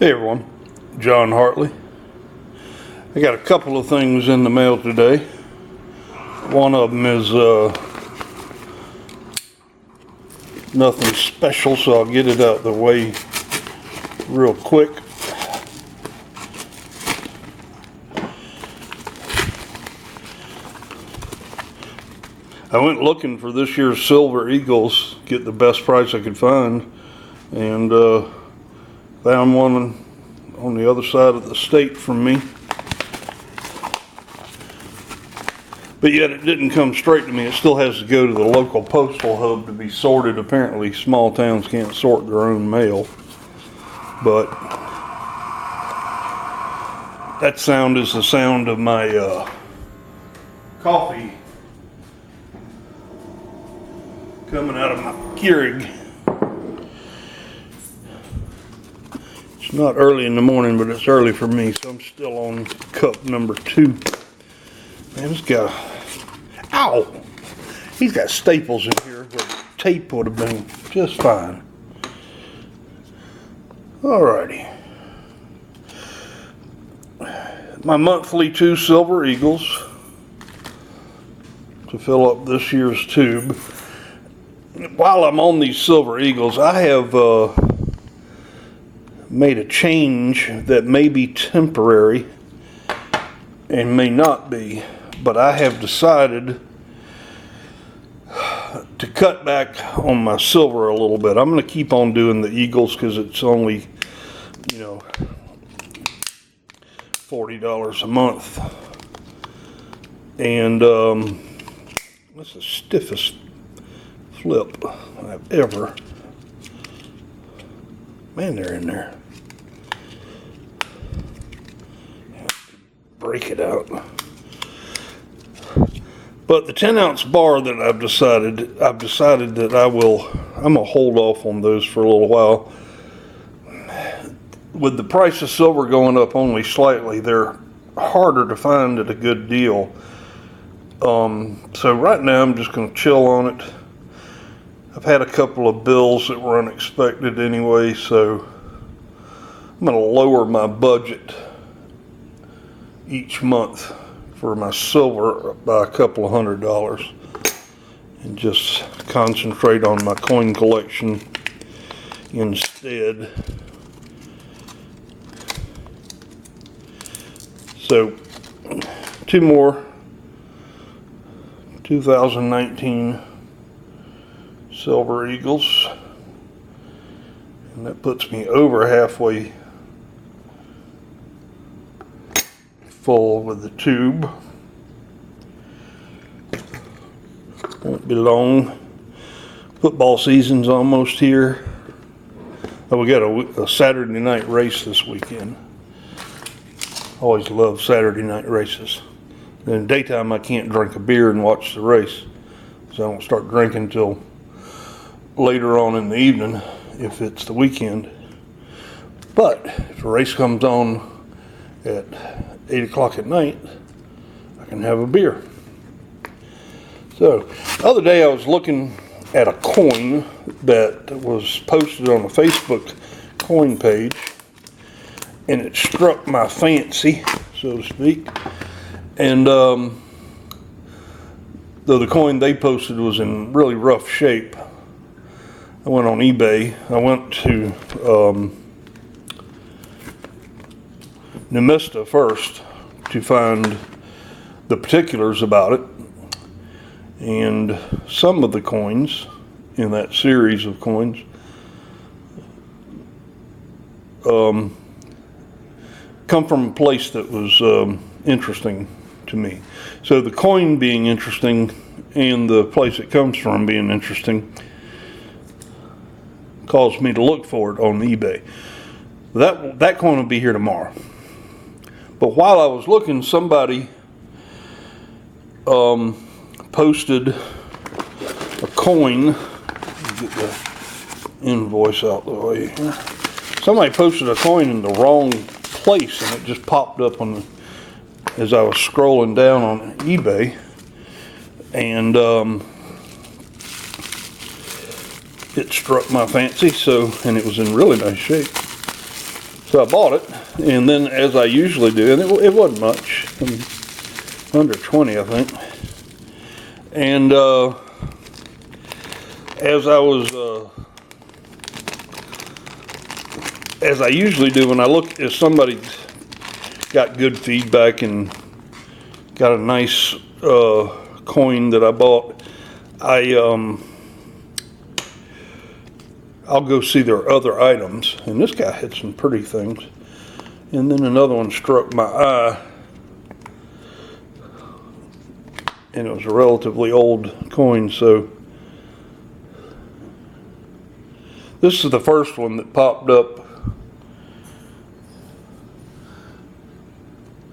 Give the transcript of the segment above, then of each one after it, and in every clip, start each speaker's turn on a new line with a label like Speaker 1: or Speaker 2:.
Speaker 1: Hey everyone, John Hartley. I got a couple of things in the mail today. One of them is nothing special, so I'll get it out of the way real quick. I went looking for this year's Silver Eagles, get the best price I could find, and found one on the other side of the state from me. But yet it didn't come straight to me. It still has to go to the local postal hub to be sorted. Apparently small towns can't sort their own mail. But that sound is the sound of my coffee coming out of my Keurig. It's not early in the morning, but it's early for me, so I'm still on cup number 2. Man, this guy, ow! He's got staples in here where tape would have been just fine. Alrighty. My monthly 2 Silver Eagles to fill up this year's tube. While I'm on these Silver Eagles, I have made a change that may be temporary and may not be, but I have decided to cut back on my silver a little bit. I'm going to keep on doing the Eagles because it's only, $40 a month. And that's the stiffest flip I've ever. Man, they're in there. Break it out. But the 10-ounce bar that I've decided that I'm gonna hold off on those for a little while. With the price of silver going up only slightly, they're harder to find at a good deal. So right now I'm just gonna chill on it. I've had a couple of bills that were unexpected anyway, so I'm going to lower my budget each month for my silver by a couple of $100 and just concentrate on my coin collection instead. So 2 more 2019 Silver Eagles, and that puts me over halfway full with the tube. Won't be long. Football season's almost here. Oh, we got a Saturday night race this weekend. Always love Saturday night races. In the daytime I can't drink a beer and watch the race, so I don't start drinking till later on in the evening if it's the weekend. But if the race comes on at 8 o'clock at night, I can have a beer. So the other day I was looking at a coin that was posted on a Facebook coin page, and it struck my fancy, so to speak. And though the coin they posted was in really rough shape, I went on eBay. I went to Numista first to find the particulars about it, and some of the coins in that series of coins come from a place that was interesting to me. So the coin being interesting and the place it comes from being interesting caused me to look for it on eBay. That coin will be here tomorrow. But while I was looking, somebody posted a coin. Get the invoice out the way here. Somebody posted a coin in the wrong place, and it just popped up as I was scrolling down on eBay, and it struck my fancy, and it was in really nice shape. So I bought it, and then as I usually do, and it wasn't much, under 20 I think. And as I usually do when I look, if somebody got good feedback and got a nice coin that I bought, I'll go see their other items, and this guy had some pretty things. And then another one struck my eye, and it was a relatively old coin. So this is the first one that popped up.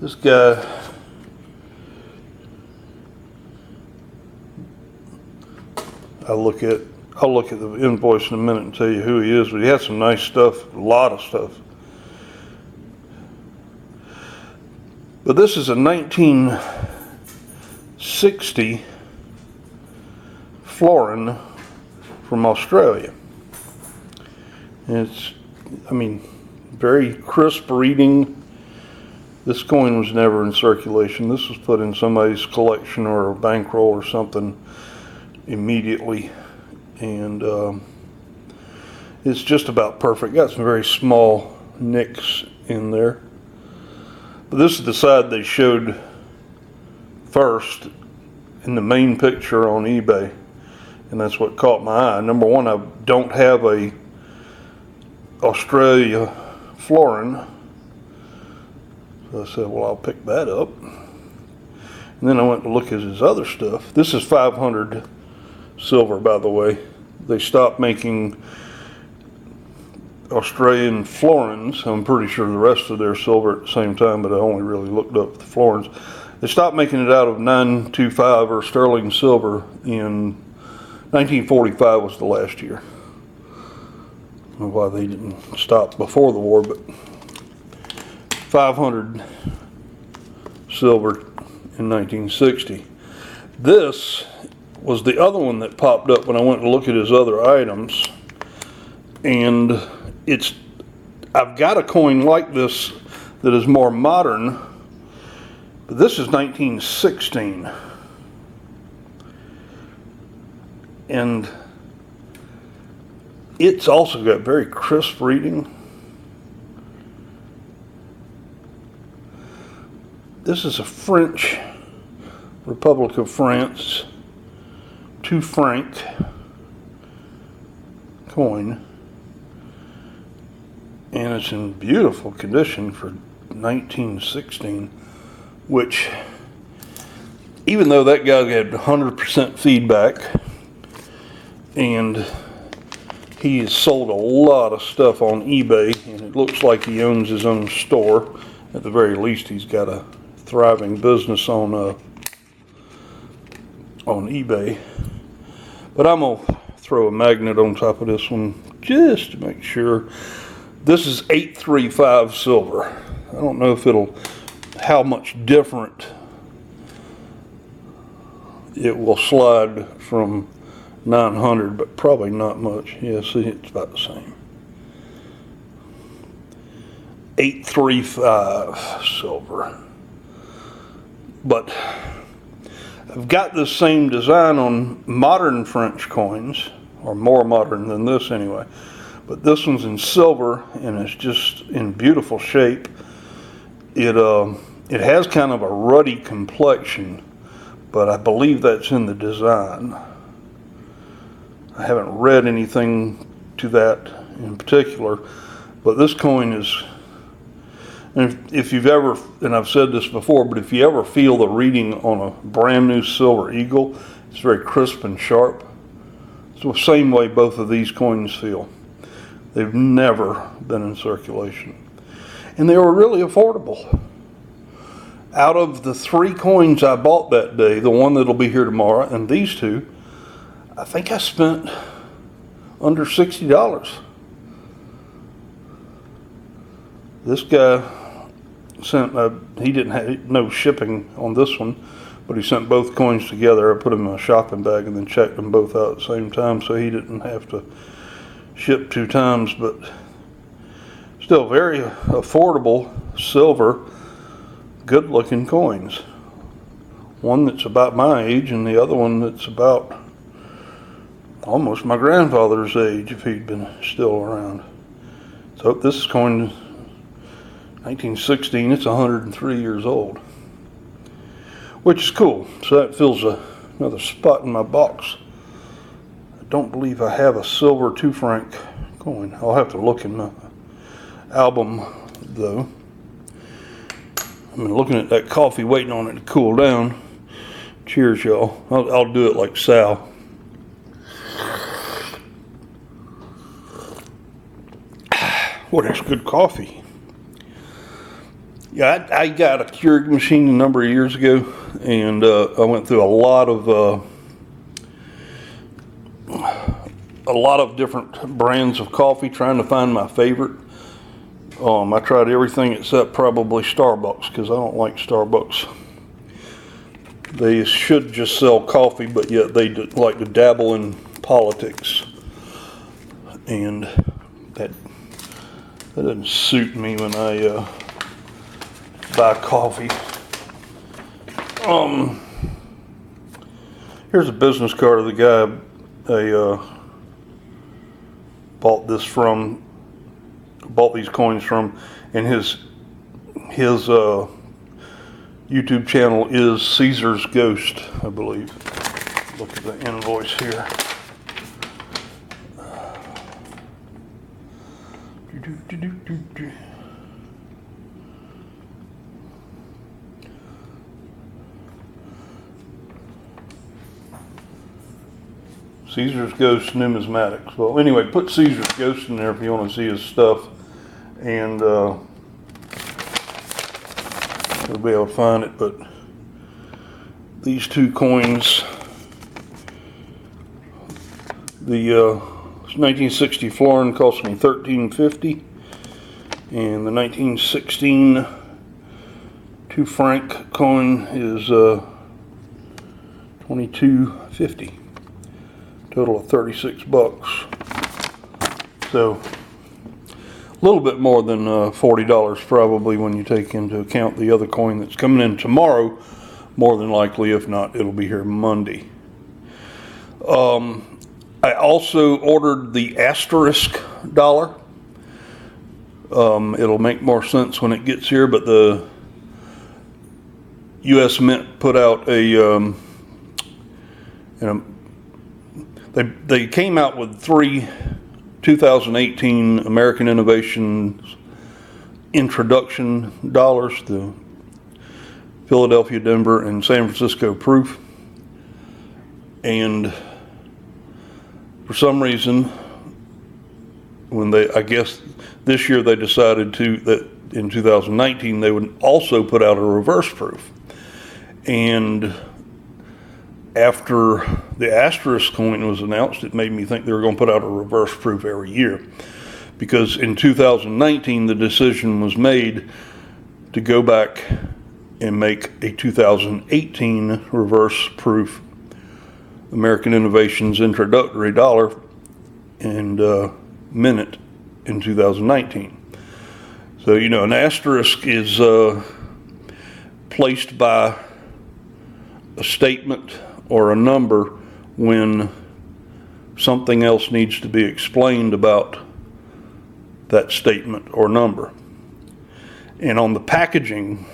Speaker 1: This guy, I'll look at the invoice in a minute and tell you who he is, but he had some nice stuff, a lot of stuff. But this is a 1960 florin from Australia. And it's, I mean, very crisp reading. This coin was never in circulation. This was put in somebody's collection or a bankroll or something immediately. And it's just about perfect. Got some very small nicks in there. But this is the side they showed first in the main picture on eBay. And that's what caught my eye. Number one, I don't have a Australia florin. So I said, well, I'll pick that up. And then I went to look at his other stuff. This is 500 silver, by the way. They stopped making Australian florins. I'm pretty sure the rest of their silver at the same time, but I only really looked up the florins. They stopped making it out of 925 or sterling silver in 1945 was the last year. I don't know why they didn't stop before the war, but 500 silver in 1960. This was the other one that popped up when I went to look at his other items, and I've got a coin like this that is more modern, but this is 1916, and it's also got very crisp reading. This is a French, Republic of France, 2 franc coin, and it's in beautiful condition for 1916, which, even though that guy had 100% feedback, and he has sold a lot of stuff on eBay, and it looks like he owns his own store. At the very least, he's got a thriving business on eBay. But I'm gonna throw a magnet on top of this one just to make sure. This is 835 silver. I don't know if how much different it will slide from 900, but probably not much. Yeah, see, it's about the same. 835 silver. But I've got this same design on modern French coins, or more modern than this anyway. But this one's in silver, and it's just in beautiful shape. It has kind of a ruddy complexion, but I believe that's in the design. I haven't read anything to that in particular, but this coin is, and if you've ever, and I've said this before, but if you ever feel the reading on a brand new silver eagle, it's very crisp and sharp. It's the same way both of these coins feel. They've never been in circulation. And they were really affordable. Out of the 3 coins I bought that day, the one that'll be here tomorrow, and these 2, I think I spent under $60. This guy sent, he didn't have no shipping on this one, but he sent both coins together. I put them in a shopping bag and then checked them both out at the same time, so he didn't have to ship 2 times. But Still very affordable silver, good looking coins. One that's about my age and the other one that's about almost my grandfather's age if he'd been still around. So this is coin 1916, it's 103 years old, which is cool. So that fills another spot in my box. I don't believe I have a silver 2 franc coin. I'll have to look in my album though. I've been looking at that coffee, waiting on it to cool down. Cheers, y'all. I'll do it like Sal. What is good coffee? Yeah, I got a Keurig machine a number of years ago, and I went through a lot of different brands of coffee trying to find my favorite. I tried everything except probably Starbucks, because I don't like Starbucks. They should just sell coffee, but yet they like to dabble in politics, and that doesn't suit me when I buy coffee. Here's a business card of the guy I bought these coins from, and his YouTube channel is Caesar's Ghost, I believe. Look at the invoice here. Caesar's Ghost Numismatics. Well, anyway, put Caesar's Ghost in there if you want to see his stuff, and you'll be able to find it. But these two coins, the 1960 florin cost me $13.50, and the 1916 2 franc coin is $22.50. Total of 36 bucks. So a little bit more than $40 probably when you take into account the other coin that's coming in tomorrow. More than likely, if not, it'll be here Monday. I also ordered the asterisk dollar. It'll make more sense when it gets here, but the U.S. Mint put out they came out with 3 2018 American Innovations introduction dollars, the Philadelphia, Denver, and San Francisco proof. And for some reason, I guess this year they decided that in 2019 they would also put out a reverse proof. And after the asterisk coin was announced, it made me think they were going to put out a reverse proof every year. Because in 2019, the decision was made to go back and make a 2018 reverse proof American Innovations introductory dollar and mint it in 2019. So, an asterisk is placed by a statement or a number when something else needs to be explained about that statement or number. And on the packaging,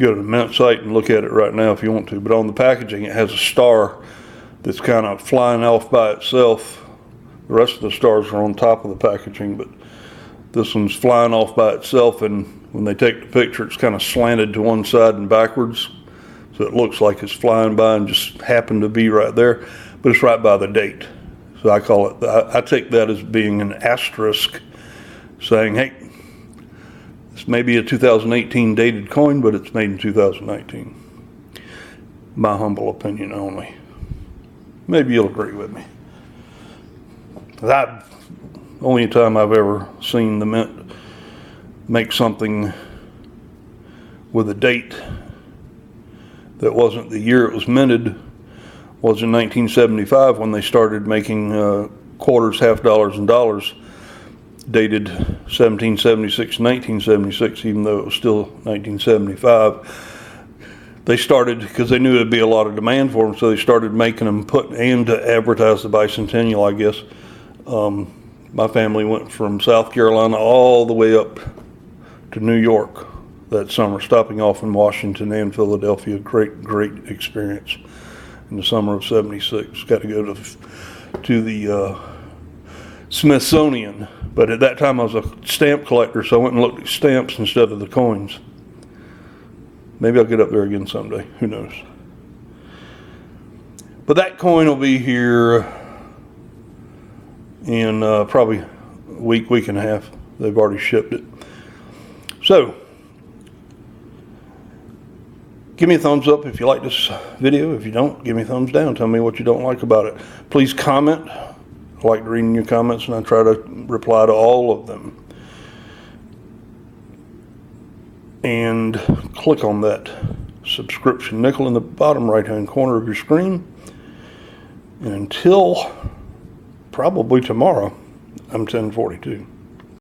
Speaker 1: go to the Mint site and look at it right now if you want to, but on the packaging it has a star that's kind of flying off by itself. The rest of the stars are on top of the packaging, but this one's flying off by itself, and when they take the picture it's kind of slanted to one side and backwards. So it looks like it's flying by and just happened to be right there, but it's right by the date. So I take that as being an asterisk saying, hey, this may be a 2018 dated coin, but it's made in 2019. My humble opinion only. Maybe you'll agree with me. That only time I've ever seen the Mint make something with a date that wasn't the year it was minted was in 1975 when they started making quarters, half dollars, and dollars dated 1776 1976, even though it was still 1975. They started, because they knew there'd be a lot of demand for them, so they started making them and to advertise the bicentennial, I guess. My family went from South Carolina all the way up to New York that summer, stopping off in Washington and Philadelphia. Great experience in the summer of '76. Got to go to the Smithsonian, but at that time I was a stamp collector, so I went and looked at stamps instead of the coins. Maybe I'll get up there again someday, who knows. But that coin will be here in probably a week and a half. They've already shipped it. So, give me a thumbs up if you like this video. If you don't, give me a thumbs down. Tell me what you don't like about it. Please comment. I like reading your comments, and I try to reply to all of them. And click on that subscription nickel in the bottom right-hand corner of your screen. And until probably tomorrow, I'm 1042.